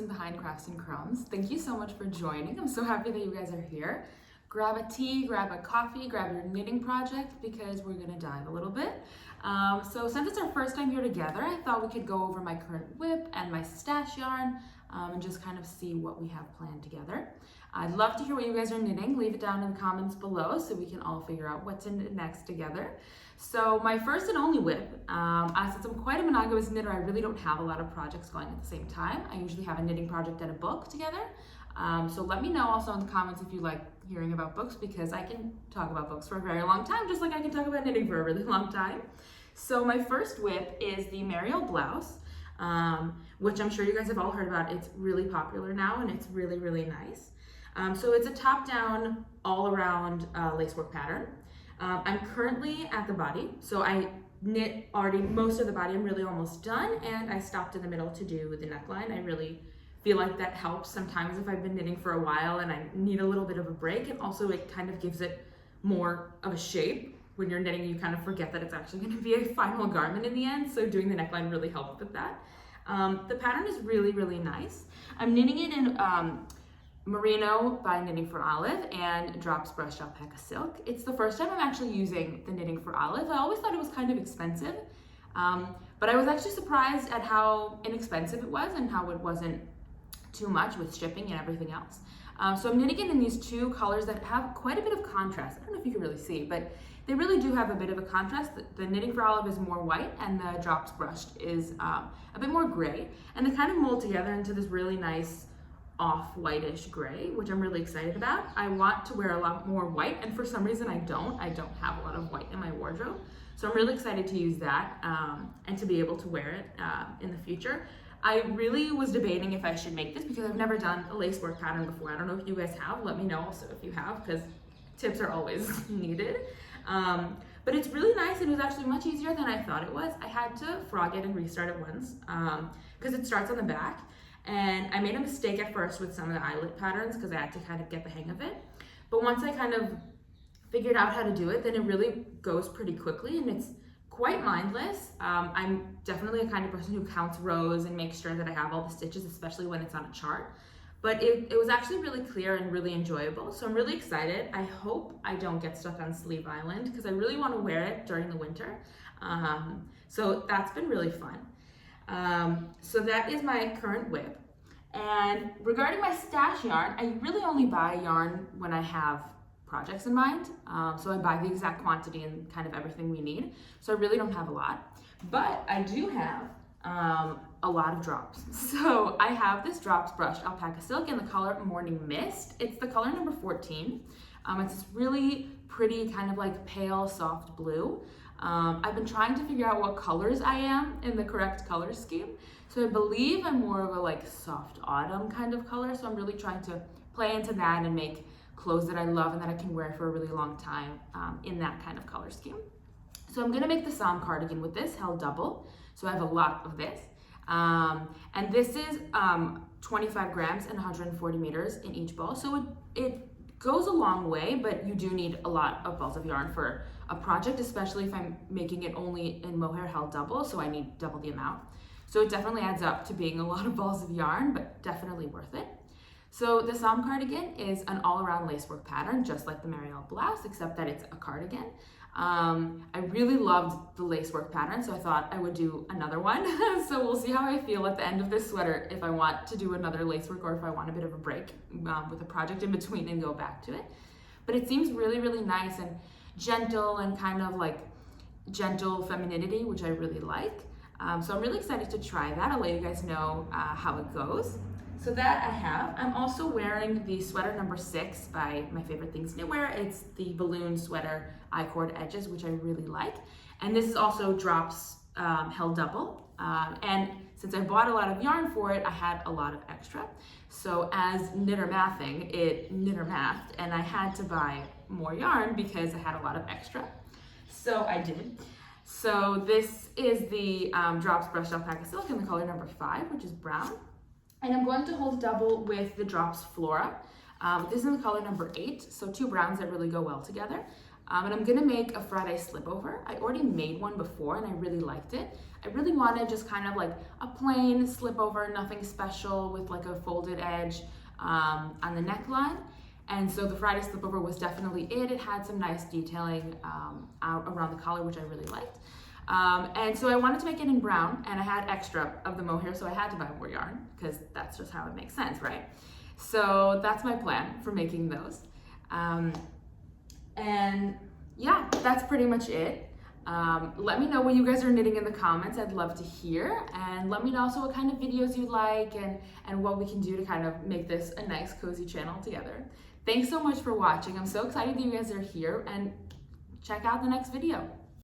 person behind Crafts and Crumbs. Thank you so much for joining. I'm so happy that you guys are here. Grab a tea, grab a coffee, grab your knitting project because we're gonna dive a little bit. So since it's our first time here together, I thought we could go over my current whip and my stash yarn and just kind of see what we have planned together. I'd love to hear what you guys are knitting. Leave it down in the comments below so we can all figure out what to knit next together. So my first and only whip, since I'm quite a monogamous knitter, I really don't have a lot of projects going at the same time. I usually have a knitting project and a book together. So let me know also in the comments if you like hearing about books, because I can talk about books for a very long time, just like I can talk about knitting for a really long time. So my first whip is the Marielle blouse, which I'm sure you guys have all heard about. It's really popular now and it's really, really nice. So it's a top-down, all-around lacework pattern. I'm currently at the body, so I knit already most of the body. I'm really almost done, and I stopped in the middle to do the neckline. I really feel like that helps sometimes if I've been knitting for a while and I need a little bit of a break, and also it kind of gives it more of a shape. When you're knitting, you kind of forget that it's actually going to be a final garment in the end, so doing the neckline really helped with that. The pattern is really, really nice. I'm knitting it in Merino by Knitting for Olive and Drops Brushed Alpaca Silk. It's the first time I'm actually using the Knitting for Olive. I always thought it was kind of expensive, but I was actually surprised at how inexpensive it was and how it wasn't too much with shipping and everything else. So I'm knitting it in these two colors that have quite a bit of contrast. I don't know if you can really see, but they really do have a bit of a contrast. The Knitting for Olive is more white and the Drops Brushed is a bit more gray, and they kind of mold together into this really nice off-whitish gray, which I'm really excited about. I want to wear a lot more white, and for some reason I don't have a lot of white in my wardrobe. So I'm really excited to use that and to be able to wear it in the future. I really was debating if I should make this because I've never done a lacework pattern before. I don't know if you guys have. Let me know also if you have, because tips are always needed. But it's really nice. It was actually much easier than I thought it was. I had to frog it and restart it once because it starts on the back. And I made a mistake at first with some of the eyelet patterns because I had to kind of get the hang of it. But once I kind of figured out how to do it, then it really goes pretty quickly and it's quite mindless. I'm definitely a kind of person who counts rows and makes sure that I have all the stitches, especially when it's on a chart. But it was actually really clear and really enjoyable. So I'm really excited. I hope I don't get stuck on Sleeve Island because I really want to wear it during the winter. So that's been really fun. So that is my current whip. And regarding my stash yarn, I really only buy yarn when I have projects in mind. So I buy the exact quantity and kind of everything we need. So I really don't have a lot, but I do have a lot of drops. So I have this Drops Brushed Alpaca Silk in the color Morning Mist. It's the color number 14. It's this really pretty kind of like pale soft blue. I've been trying to figure out what colors I am in the correct color scheme. So I believe I'm more of a like soft autumn kind of color. So I'm really trying to play into that and make clothes that I love and that I can wear for a really long time in that kind of color scheme. So I'm gonna make the Somme cardigan with this, held double. So I have a lot of this. And this is 25 grams and 140 meters in each ball. So it goes a long way, but you do need a lot of balls of yarn for a project, especially if I'm making it only in mohair held double, so I need double the amount. So it definitely adds up to being a lot of balls of yarn, but definitely worth it. So the Somme cardigan is an all-around lacework pattern, just like the Marielle blouse, except that it's a cardigan. I really loved the lacework pattern, so I thought I would do another one. So we'll see how I feel at the end of this sweater, if I want to do another lacework or if I want a bit of a break with a project in between and go back to it. But it seems really, really nice and gentle and kind of like gentle femininity, which I really like. So I'm really excited to try that. I'll let you guys know how it goes. So that I have. I'm also wearing the sweater number 6 by My Favorite Things Knitwear. It's the balloon sweater I-cord edges, which I really like. And this is also Drops held double. And since I bought a lot of yarn for it, I had a lot of extra. So as knitter mathing, it knitter mathed, and I had to buy more yarn because I had a lot of extra. So I did. So this is the Drops Brushed Alpaca Silk in the color number 5, which is brown. And I'm going to hold double with the Drops Flora. This is in the color number 8, so two browns that really go well together. And I'm gonna make a Friday slipover. I already made one before and I really liked it. I really wanted just kind of like a plain slipover, nothing special with like a folded edge on the neckline. And so the Friday slipover was definitely it. It had some nice detailing out around the collar, which I really liked. And so I wanted to make it in brown, and I had extra of the mohair, so I had to buy more yarn because that's just how it makes sense, right? So that's my plan for making those. And yeah, that's pretty much it. Let me know what you guys are knitting in the comments. I'd love to hear, and let me know also what kind of videos you like and what we can do to kind of make this a nice cozy channel together. Thanks so much for watching. I'm so excited that you guys are here, and check out the next video.